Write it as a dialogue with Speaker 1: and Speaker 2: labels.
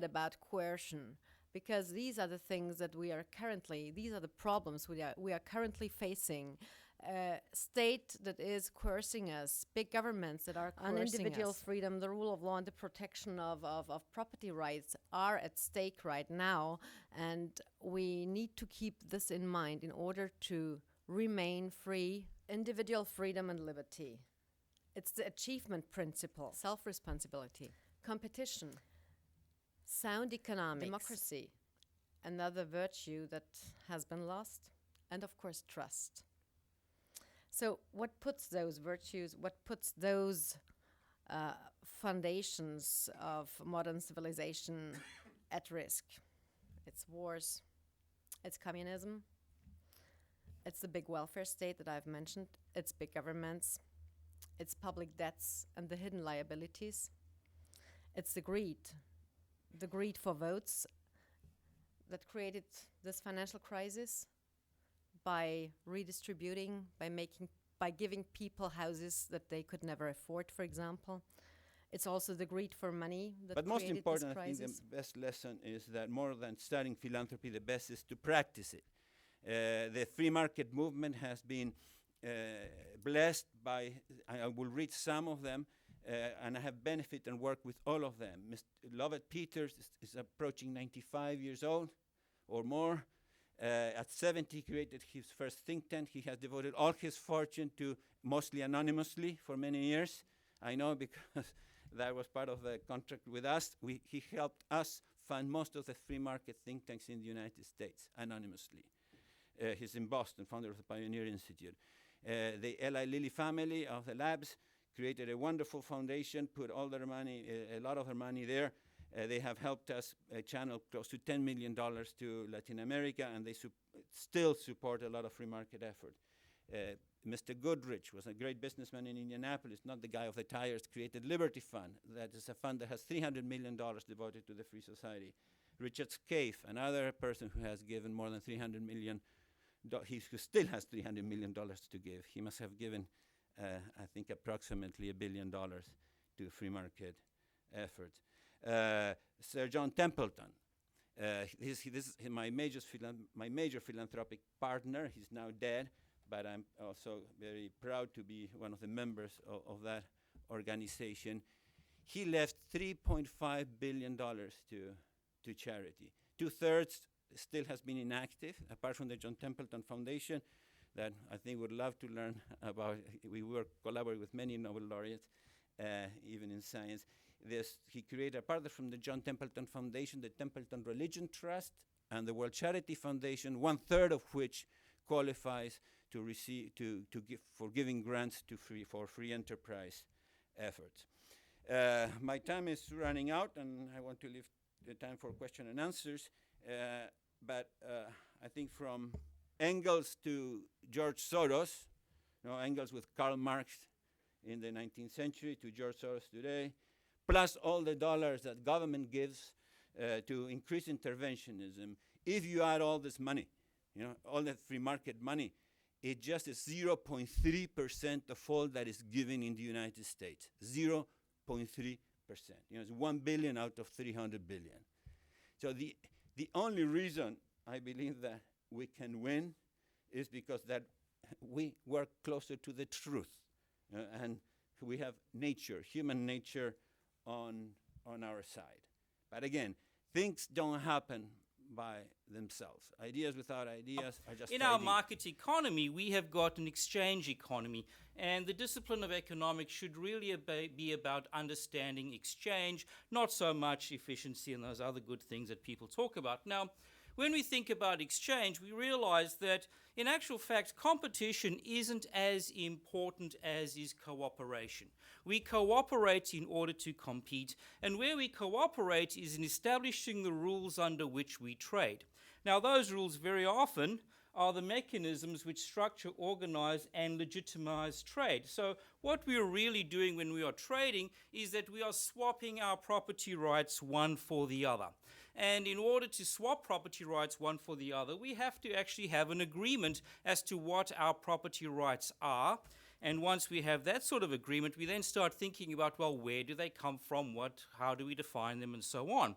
Speaker 1: about coercion, because these are the things that these are the problems we are currently facing. State that is coercing us, big governments that are coercing us. Individual freedom, the rule of law, and the protection of property rights are at stake right now. And we need to keep this in mind in order to remain free. Individual freedom and liberty. It's the achievement principle, self-responsibility, competition, sound economics, democracy, another virtue that has been lost, and of course, trust. So what puts those virtues, what puts those foundations of modern civilization at risk? It's wars, it's communism, it's the big welfare state that I've mentioned, it's big governments, it's public debts and the hidden liabilities, it's the greed for votes that created this financial crisis by redistributing, by giving people houses that they could never afford, for example. It's also the greed for money that
Speaker 2: But most
Speaker 1: created
Speaker 2: important,
Speaker 1: this
Speaker 2: I think
Speaker 1: crisis.
Speaker 2: the best lesson is that more than studying philanthropy, the best is to practice it. The free market movement has been blessed by, I will read some of them, and I have benefited and worked with all of them. Mr. Lovett Peters is approaching 95 years old or more. At 70, he created his first think tank. He has devoted all his fortune to, mostly anonymously, for many years. I know because that was part of the contract with us. He helped us fund most of the free market think tanks in the United States, anonymously. He's in Boston, founder of the Pioneer Institute. The Eli Lilly family of the labs created a wonderful foundation, put all their money, a lot of their money there. They have helped us channel close to $10 million to Latin America, and they still support a lot of free market effort. Mr. Goodrich was a great businessman in Indianapolis, not the guy of the tires, created Liberty Fund. That is a fund that has $300 million devoted to the Free Society. Richard Scaife, another person who has given more than $300 million, who still has $300 million to give. He must have given, I think, approximately $1 billion to free market efforts. Sir John Templeton, this is my major philanthropic partner. He's now dead, but I'm also very proud to be one of the members of that organization. He left $3.5 billion to charity. 2/3 still has been inactive, apart from the John Templeton Foundation, that I think would love to learn about. We collaborate with many Nobel laureates, even in science. He created, apart from the John Templeton Foundation, the Templeton Religion Trust and the World Charity Foundation, 1/3 of which qualifies to receive for giving grants to free enterprise efforts. My time is running out, and I want to leave the time for question and answers. But I think from Engels to George Soros, Engels with Karl Marx in the 19th century to George Soros today, plus all the dollars that government gives to increase interventionism, if you add all this money, all that free market money, it just is 0.3% of all that is given in the United States. 0.3%. It's 1 billion out of 300 billion. So the only reason I believe that we can win is because that we work closer to the truth, and we have nature, human nature, on our side. But again, things don't happen by themselves. Ideas without ideas are just
Speaker 3: in our market economy, we have got an exchange economy, and the discipline of economics should really be about understanding exchange, not so much efficiency and those other good things that people talk about. Now, when we think about exchange, we realize that in actual fact, competition isn't as important as is cooperation. We cooperate in order to compete, and where we cooperate is in establishing the rules under which we trade. Now, those rules very often are the mechanisms which structure, organize, and legitimize trade. So what we are really doing when we are trading is that we are swapping our property rights one for the other. And in order to swap property rights one for the other, we have to actually have an agreement as to what our property rights are. And once we have that sort of agreement, we then start thinking about, well, where do they come from? How do we define them? And so on.